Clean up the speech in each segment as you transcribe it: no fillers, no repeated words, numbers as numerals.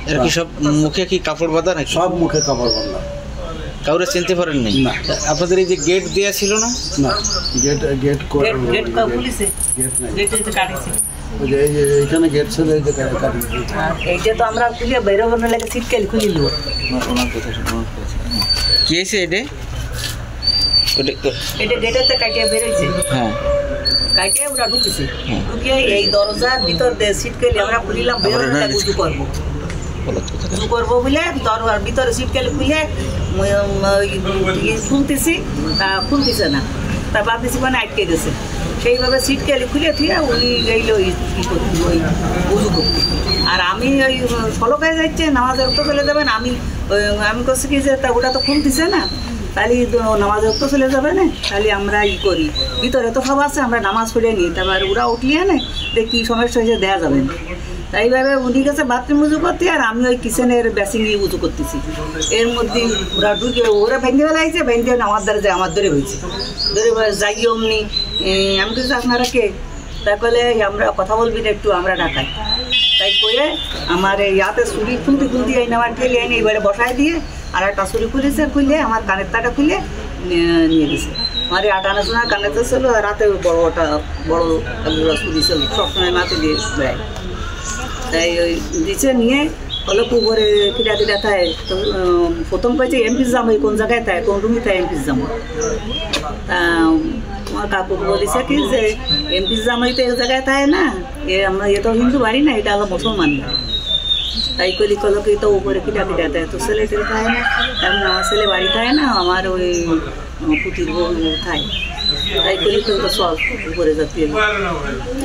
এর কি সব মুখে কি কাপড় বাঁধা নাকি? সব মুখে কাপড় বাঁধা। কাউরে চিনতে পারেন নাই? না। আপনাদের এই যে গেট দেয়া ছিল না? না, গেট গেট পুলিশে গেটে কাটিছে। এইখানে গেট ছিল, এই যে কাটিছে। এইটা তো আমরা খুলে বেরোবার লাগে সিটকেল খুলিল। কি হয়েছে এটা? এটা গেটেতে কাটিয়ে বেরোইছে। হ্যাঁ, কাটিয়ে ওরা ঢুকেছে। ঢুকিয়ে এই দরজার ভিতর দিয়ে সিটকেলি আমরা খুলিলাম, বেরোলে উঁচু করবো বলে দরজার ভিতরে সিটকেলি খুলে খুলতেছি, খুলতেছে না। তা ভাবতেছি মানে আটকে গেছে। সেইভাবে সিটকেলি খুলে থুয়ে উনি গেল ওই উজু করতে। আর আমি ওই সলকায় যাচ্ছে, নামাজের তো চলে যাবেন। আমি করছি কি যে তা ওটা তো খুলতেছে না, তাহলে নামাজের তো চলে যাবে না, তাহলে আমরা করি ভিতরে তো সব আছে, আমরা নামাজ পড়ে নিই। তারপর ওরা উঠলিয়ে নেয়, দেখ কী সমস্যা হয়েছে দেওয়া যাবে না। তাইভাবে উনি গেছে বাথরুম উজু করতে, আর আমি ওই কিচেনের বেসিনে উজু করতেছি। এর মধ্যে ওরা ঢুকে ওরা ভেঙে ফেলাইছে, ভেঙে আমার দ্বারা যায়, আমার ধরে হয়েছে। ধরে যাই অমনি আমি কিছু আপনারা কে? তাই বলে আমরা কথা বলবি না একটু, আমরা ঢাকাই। তাই কয়ে আমার ইয়াতে ছুরি খুলতে এই আমার ঠেলে এনে এবারে বসায় দিয়ে আর একটা ছুরি খুলে আমার কানের তাটা খুলে নিয়ে গেছে। আমার এই 8 আনা সোনা কানের তো ছিল, রাতে বড় ছুরি ছিল, সবসময় মাথা দিয়ে বেড়ায়। তাই ওই নিচে নিয়ে হলো পুকুরে কিরা থাকে। তো প্রথম পেয়েছে এমপিস জাম, ওই কোন জায়গায় থাকে, কোন রুমে থাকে এমপিস জাম। তা আমার কাকু বলেছে কি যে এমপিস জামাই তো এক জায়গায় থাকে না, আমরা এ তো হিন্দু বাড়ি না, এটা হলো মুসলমান। তাই কলি কলো কি তো উপরে কিরা থাকে, তো ছেলে টেলে থাকে না, তেমন আমার ছেলে বাড়ি থাকে না, আমার ওই পুতির বউ থাকে। তাই কলি তো সব উপরে যাচ্ছিল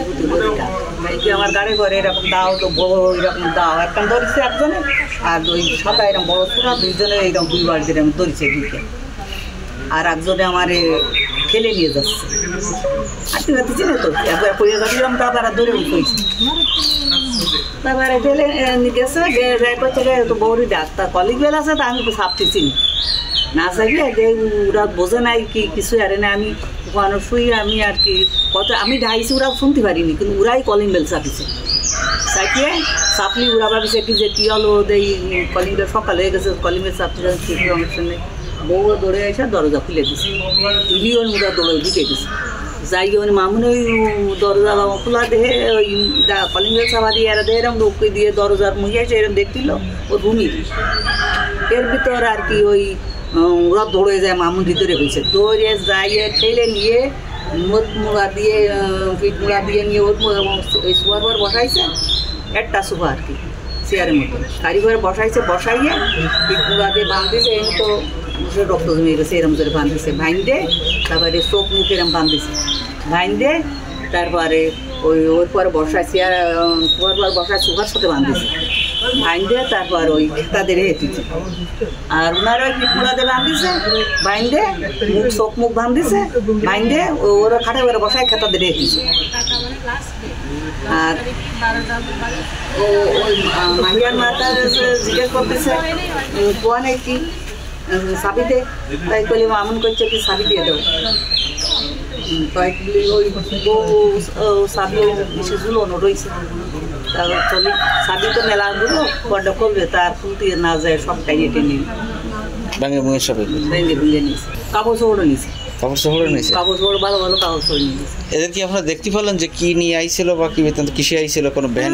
পুতির বউটা। তাই কি আমার গাড়ি ঘরে এরকম দাও তো বড় এরকম দাও একটা ধরেছে একজনে, আর ওই সাদা এরকম বড় ছোটা দুইজনে এইরকম 2 বালতি এরকম ধরেছে দুইকে। আর একজনে আমার ঠেলে নিয়ে যাচ্ছে। আটটি বাতিছি না তো, একবার পড়ে যাচ্ছিলাম, তারপর ধরে উঠেছি। তারপরে ঠেলে গেছে, করছে তো বউরি ডাক্তার কলিগ বেল আছে, তা আমি তো সাপতেছি না চাইলে যে ওরা বোঝে নাই কি কিছু আরে না। আমি ওখানে শুই, আমি আর কি আমি ঢাইছি, ওরা শুনতে পারিনি, কিন্তু ওরাই কলিং বেল চাপিছে। চাপিয়ে চাপলি ওরা ভাবিছে কি যে কি হলো, এই কলিং বেল সকাল হয়ে গেছে, কলিং বেল চাপতে অনুষ্ঠান নেই। বউ দৌড়ে এসে দরজা খুলে দিছে, ইলিয়ন ওরা দৌড়ে ঢুকে গেছে। যাই ওই মামুন ওই দরজা খোলা দেহে ওই কলিং বেল চাপা দিয়ে এরা দেহে এরম লোককে দিয়ে দরজার মুহিয়ে এসে এরম দেখছিল ওর রুমি। এর ভিতর আর কি ওই ওরা দৌড়ে যায়, মামুন ভিতরে হয়েছে, দৌড়ে যাইয়ে ঠেলে নিয়ে মুখ মুড়া দিয়ে পিঠ মুড়া দিয়ে নিয়ে ওর ওই সোয়ার ঘর বসাইছে, একটা সোফা আর কি চেয়ারের মতো কারিঘরে বসাইছে, বসাইয়ে পিঠ মুড়া দিয়ে বাঁধতেছে। এই তো রক্ত জমে গেছে, এরম করে বাঁধতেছে ভাইন্দে। তারপরে চোখ মুখ এরম বাঁধতেছে ভাইন্দে। তারপরে ওর পরে বসায় চেয়ার সোফার পর বসায় সোফার সাথে বাঁধতেছে ভাইন্দে। তারপর ওই তাদের হেঁটেছে, আর ওনারা ওই পিঠমুড়াতে বাঁধিছে বাইন্দে, মুখ চোখ মুখ বাঁধিছে বাইন্দে, ওরা খাটে ওরা বসায় খেতাদের হেঁটেছে। আর ওই মাহিয়ার মাতা জিজ্ঞেস করতেছে কোয়া নেই কি চাবি দে, তাই কলি মামুন করছে কি চাবি দিয়ে দেবো। তাই ওই বউ চাবি বেশি ঝুলোনো রয়েছে, তারপর চলি চাবি তো মেলাগুলো বড্ডা করবে, তার ফুলতে না যায় সব টাইনে টেনে ভাঙে ভুঙে সবাই ভেঙে ভুঙে নিয়েছে। কাপড় চোপড়ও নিয়েছে, কাপড় চোপড়ও নিয়েছে, কাপড় চোপড় ভালো ভালো কাপড় চোপড় নিয়েছে। এদের কি আপনারা দেখতে পেলেন যে কি নিয়ে আইছিল বা কি বেতন কিসে আইছিল, কোনো ভ্যান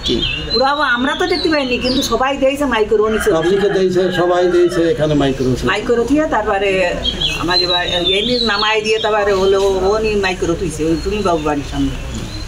কি? ওরা আমরা তো দেখতে পাইনি, কিন্তু সবাই দিয়েছে মাইক্রো নিচে, সবাই দিয়েছে এখানে মাইক্রো দিয়ে। তারপরে আমাকে এমনি নামাই দিয়ে তারপরে হলো ও নি মাইক্রো তুইছে ওই তুমি বাবু বাড়ির সামনে।